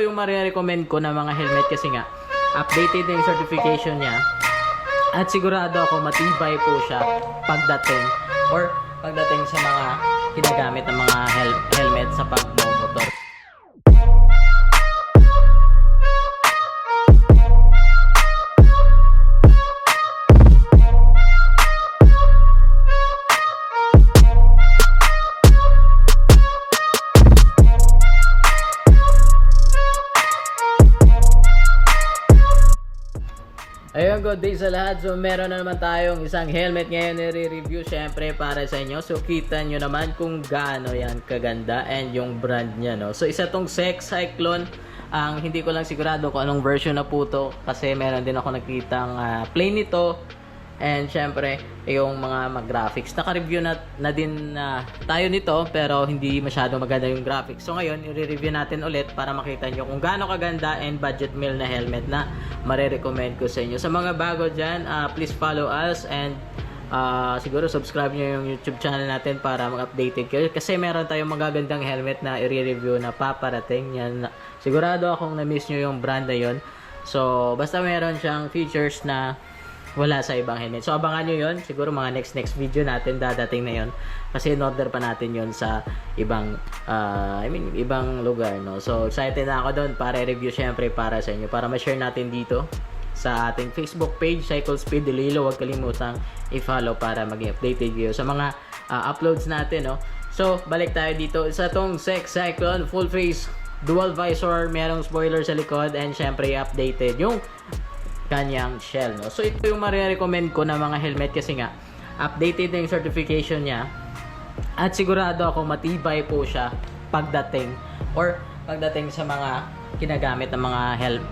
Yung marirecommend ko na mga helmet kasi nga updated na yung certification niya at sigurado ako matibay po siya pagdating sa mga ginagamit ng mga helmet sa pagmomotor. Ayun, good day sa lahat. So meron na naman tayong isang helmet ngayon i-review syempre para sa inyo. So kita nyo naman kung gaano yan kaganda and yung brand niya, no. So isa tong Sek Cyclone. Ang hindi ko lang sigurado kung anong version na po to kasi meron din ako nakitang plain nito. And syempre, yung mga graphics. Naka-review na din tayo nito pero hindi masyado maganda yung graphics. So ngayon, i-review natin ulit para makita nyo kung gaano kaganda and budget meal na helmet na marirecommend ko sa inyo. Sa mga bago dyan, please follow us and siguro subscribe nyo yung YouTube channel natin para mag-updated kayo. Kasi meron tayong magagandang helmet na i-review na paparating. Yan, sigurado akong na-miss nyo yung brand na yun. So, basta meron siyang features na wala sa ibang helmet. So abangan nyo yun. Siguro mga next video natin dadating na yun. Kasi in-order pa natin yun sa ibang ibang lugar, no. So excited na ako doon para i-review syempre para sa inyo. Para ma-share natin dito sa ating Facebook page, Cycle Speed Iloilo. Huwag kalimutang i-follow para maging updated kayo sa mga uploads natin, no. So balik tayo dito. Isa tong Sek Cyclone full face dual visor, merong spoiler sa likod and syempre updated yung kanyang shell, no. So ito yung marirecommend ko na mga helmet kasi nga updated na yung certification niya at sigurado ako matibay po siya pagdating sa mga ginagamit ng mga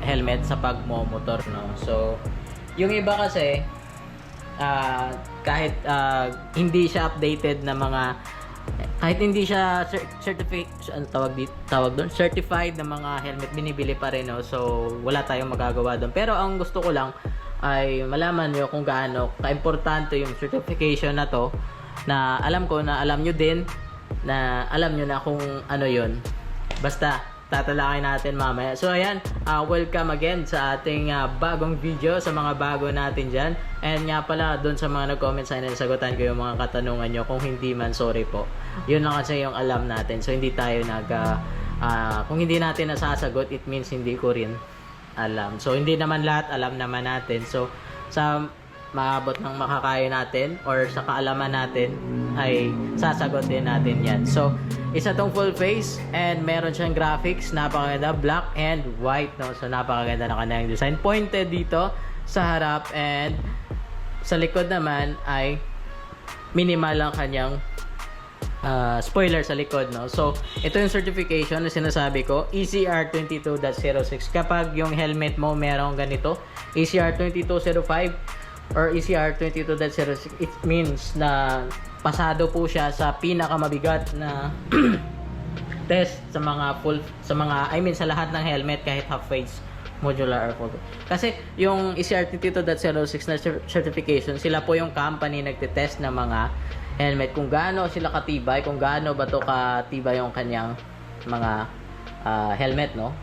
helmet sa pagmomotor, no. So yung iba kasi kahit hindi siya updated na mga kahit hindi siya certified na mga helmet, binibili pa rin, no? So wala tayong magagawa doon. Pero ang gusto ko lang ay malaman nyo kung gaano kaimportante yung certification na to, na alam ko na alam nyo din na alam nyo na kung ano yun. Basta tatalakay natin mamaya. So ayan, welcome again sa ating bagong video, sa mga bago natin dyan. And nga pala, doon sa mga nag-comment sa akin, sagutan ko yung mga katanungan nyo. Kung hindi man, sorry po. Yun lang kasi yung alam natin. So hindi tayo kung hindi natin nasasagot, it means hindi ko rin alam. So hindi naman lahat alam naman natin. So sa maabot ng makakaya natin or sa kaalaman natin ay sasagot din natin yan. So isa tong full face and meron siyang graphics, napakaganda, black and white, no. So napakaganda na kanyang design, pointed dito sa harap and sa likod naman ay minimal lang kanyang spoiler sa likod, no. So ito yung certification na sinasabi ko, ECR 22.06. Kapag yung helmet mo merong ganito, ECR 2205 or ECR 22.06, it means na pasado po siya sa pinakamabigat na test sa sa lahat ng helmet, kahit half face, modular or full. Kasi yung ECR 22.06 na certification, sila po yung company nagte-test ng mga helmet kung gaano sila katibay, kung gaano ba to katibay yung kanyang mga helmet, no.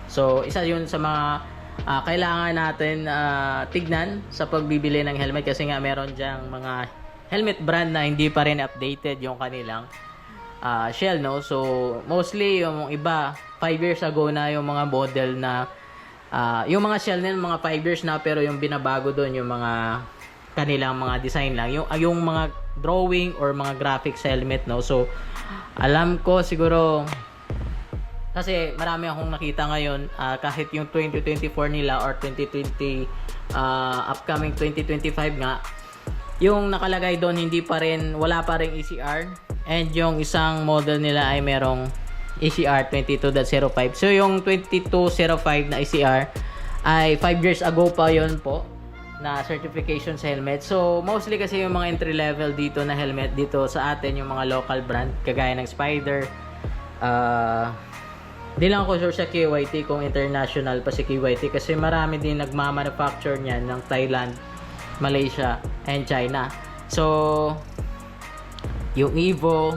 So isa yun sa mga kailangan natin tignan sa pagbibili ng helmet, kasi nga meron dyang mga helmet brand na hindi pa rin updated yung kanilang shell, no. So mostly yung iba 5 years ago na yung mga model na yung mga shell nila mga 5 years na, pero yung binabago doon yung mga kanilang mga design lang, yung mga drawing or mga graphics helmet, no. So alam ko siguro kasi marami akong nakita ngayon, kahit yung 2024 nila or 2020 upcoming 2025 nga, yung nakalagay doon wala pa rin ECR, and yung isang model nila ay merong ECR 22.05. So yung 2205 na ECR ay 5 years ago pa yon po na certification sa helmet. So mostly kasi yung mga entry level dito na helmet dito sa atin, yung mga local brand kagaya ng Spider, di lang ako sure sa KYT kung international pa si KYT, kasi marami din nagmamanufacture niyan ng Thailand, Malaysia and China. So yung Evo,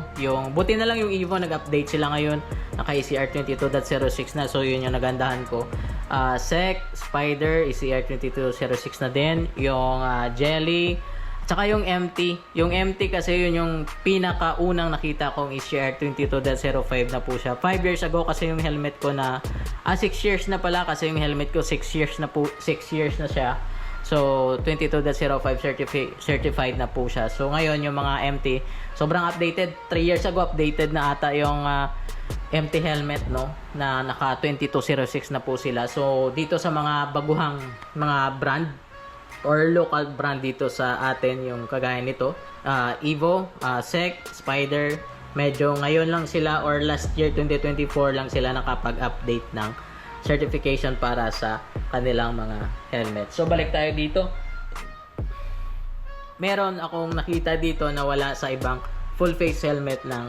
buti na lang yung Evo nag-update sila ngayon, naka ECR 22.06 na, so yun yung nagandahan ko. Sec, Spider, ECR 22.06 na din, yung Jelly, tsaka yung MT kasi yun yung pinakaunang nakita kong ECR 22.05 na po siya. 5 years ago kasi yung helmet ko na 6 years na pala kasi yung helmet ko 6 years na siya. So, 22.05 certified na po siya. So, ngayon, yung mga MT, sobrang updated. 3 years ago, updated na ata yung MT helmet, no? Na naka 2206 na po sila. So, dito sa mga baguhang mga brand or local brand dito sa atin, yung kagaya nito, Evo, Sec, Spider, medyo ngayon lang sila or last year, 2024 lang sila nakapag-update ng certification para sa kanilang mga helmet. So balik tayo dito. Meron akong nakita dito na wala sa ibang full face helmet ng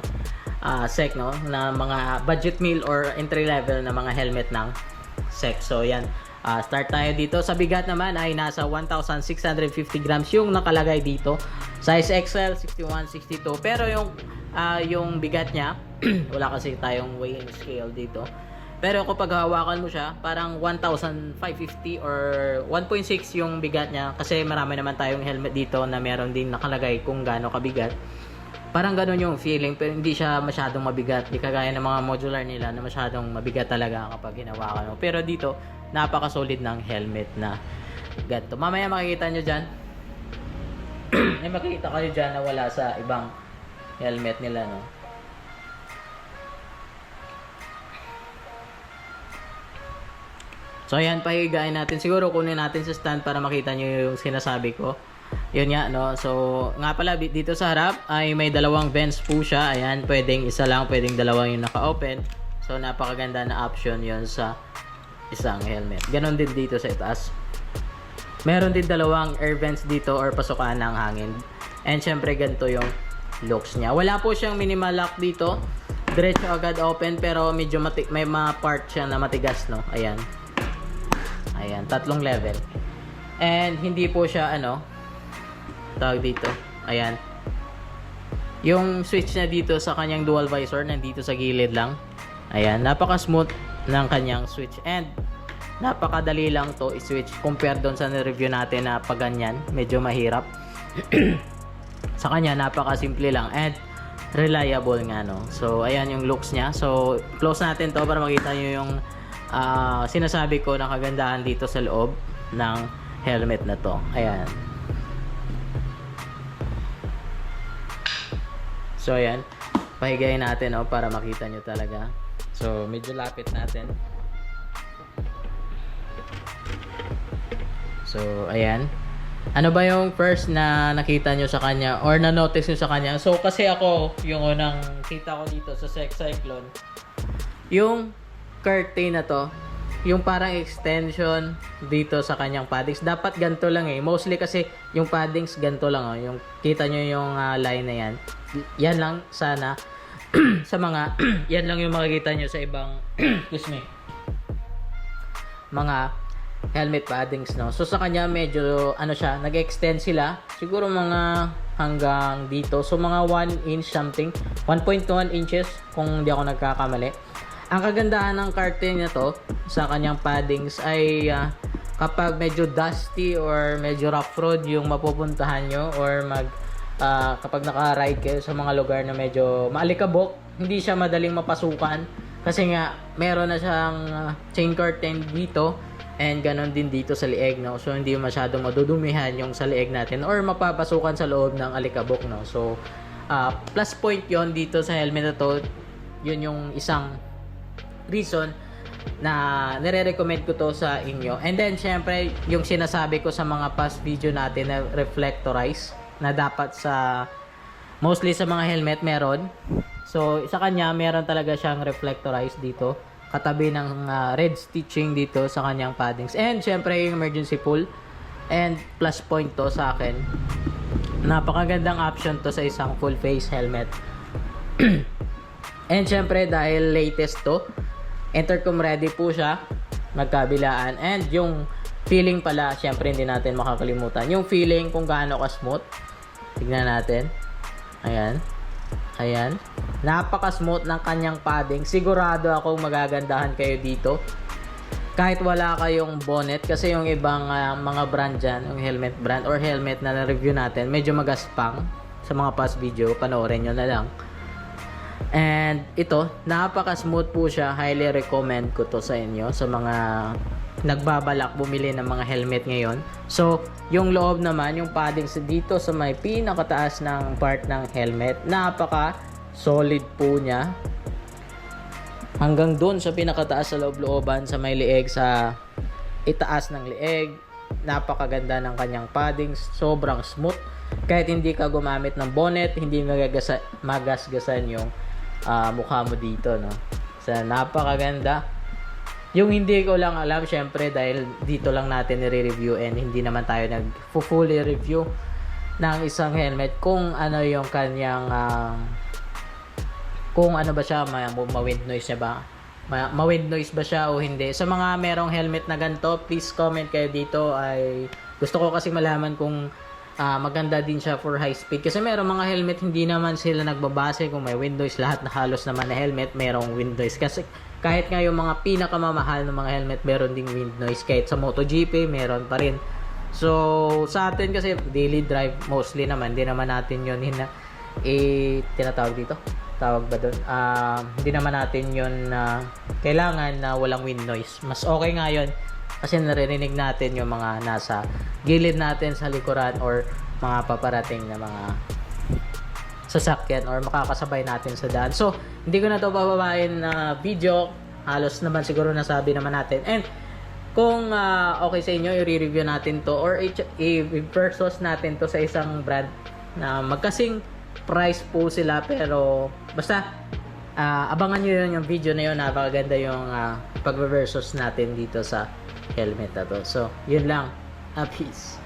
Sec, no, na mga budget meal or entry level na mga helmet ng Sec. So yan, start tayo dito. Sa bigat naman ay nasa 1,650 grams yung nakalagay dito. Size XL 61, 62. Pero yung bigat niya wala kasi tayong weighing scale dito. Pero kapag hawakan mo siya, parang 1,550 or 1.6 yung bigat niya. Kasi marami naman tayong helmet dito na meron din nakalagay kung gaano kabigat. Parang ganun yung feeling, pero hindi siya masyadong mabigat. Di kagaya ng mga modular nila na masyadong mabigat talaga kapag hinawakan mo. Pero dito, napaka-solid ng helmet na ganito. Mamaya makikita nyo dyan. May makikita kayo dyan na wala sa ibang helmet nila, no? So ayan, pahigain natin. Siguro kunin natin sa stand para makita nyo yung sinasabi ko. Yun nga, no? So nga pala, dito sa harap ay may dalawang vents po siya. Ayan, pwedeng isa lang, pwedeng dalawa yung naka-open. So napakaganda na option yon sa isang helmet. Ganon din dito sa itaas. Meron din dalawang air vents dito or pasukan ng hangin. And syempre ganito yung looks niya. Wala po siyang minimal lock dito. Diretso agad open, pero medyo may mga part siya na matigas, no? Ayan. Ayan, 3 level. And hindi po siya tawag dito. Ayan. Yung switch na dito sa kanyang dual visor nandito sa gilid lang. Ayan, napaka-smooth ng kanyang switch and napakadali lang to i-switch compare doon sa review natin na pag ganyan, medyo mahirap. Sa kanya napaka-simple lang and reliable nga, no. So ayan yung looks niya. So close natin to para makita niyo yung sinasabi ko na kagandahan dito sa loob ng helmet na to. Ayan. So ayan, pahigayin natin, no, para makita nyo talaga. So medyo lapit natin. So ayan. Ano ba yung first na nakita nyo sa kanya or na-notice nyo sa kanya? So kasi ako, yung unang kita ko dito sa Sec Cyclone, yung curtain na to, yung parang extension dito sa kanyang paddings. Dapat ganito lang eh. Mostly kasi yung paddings ganito lang, oh. Yung kita nyo yung line na yan. Yan lang sana sa mga yan lang yung makikita nyo sa ibang excuse me, mga helmet paddings, no. So sa kanya medyo siya, nag-extend sila. Siguro mga hanggang dito. So mga 1 inch something, 1.1 inches kung hindi ako nagkakamali. Ang kagandahan ng curtain na to sa kanyang paddings ay kapag medyo dusty or medyo rough road yung mapupuntahan nyo or kapag naka-ride kayo sa mga lugar na medyo maalikabok, hindi siya madaling mapasukan kasi nga meron na siyang chain curtain dito and ganon din dito sa lieg, no. So hindi masyadong madudumihan yung sa lieg natin or mapapasukan sa loob ng alikabok, no. So plus point yon dito sa helmet na to. Yun yung isang reason na nire-recommend ko to sa inyo. And then syempre yung sinasabi ko sa mga past video natin na reflectorize na dapat sa mostly sa mga helmet meron. So sa kanya meron talaga siyang reflectorize dito katabi ng red stitching dito sa kanyang paddings. And syempre yung emergency pull and plus point to sa akin. Napakagandang option to sa isang full face helmet. And syempre dahil latest to, intercom ready po siya, magkabilaan. And yung feeling pala, syempre hindi natin makakalimutan yung feeling kung gaano ka smooth. Tignan natin. Ayan. Ayan. Napaka-smooth ng kanyang padding. Sigurado akong magagandahan kayo dito. Kahit wala kayong bonnet, kasi yung ibang mga brand dyan, yung helmet brand or helmet na na-review natin, medyo magaspang sa mga past video. Panoorin nyo na lang. And ito, napaka-smooth po siya. Highly recommend ko to sa inyo, sa mga nagbabalak bumili ng mga helmet ngayon. So, yung loob naman, yung padding dito sa may pinakataas ng part ng helmet, napaka solid po niya. Hanggang doon sa pinakataas sa loob-looban, sa may leeg, sa itaas ng leeg. Napakaganda ng kanyang padding, sobrang smooth. Kahit hindi ka gumamit ng bonnet, hindi magasgasan yung mukha mo dito, no? So, napakaganda. Yung hindi ko lang alam, syempre, dahil dito lang natin i-review and hindi naman tayo nag-fully review ng isang helmet kung ano yung kanyang kung ano ba siya, ma-wind noise niya ba? Ma-wind noise ba siya o hindi? Sa mga merong helmet na ganito, please comment kayo dito. Ay gusto ko kasi malaman kung maganda din siya for high speed. Kasi merong mga helmet hindi naman sila nagbabase kung may wind noise. Lahat na halos naman na helmet merong wind noise. Kasi kahit nga yung mga pinakamamahal ng mga helmet meron ding wind noise. Kahit sa MotoGP meron pa rin. So sa atin kasi daily drive mostly naman, hindi naman natin yun tinatawag dito, tawag ba doon, hindi naman natin yun kailangan na walang wind noise. Mas okay nga yun kasi naririnig natin yung mga nasa gilid natin sa likuran or mga paparating na mga sasakyan or makakasabay natin sa daan. So hindi ko na to bababain na video, halos naman siguro nasabi naman natin. And kung okay sa inyo, i-review natin to or i-versus natin to sa isang brand na magkasing price po sila, pero basta abangan nyo yun yung video na yun. Napakaganda yung pag-versus natin dito sa helmet na to. So yun lang. Peace.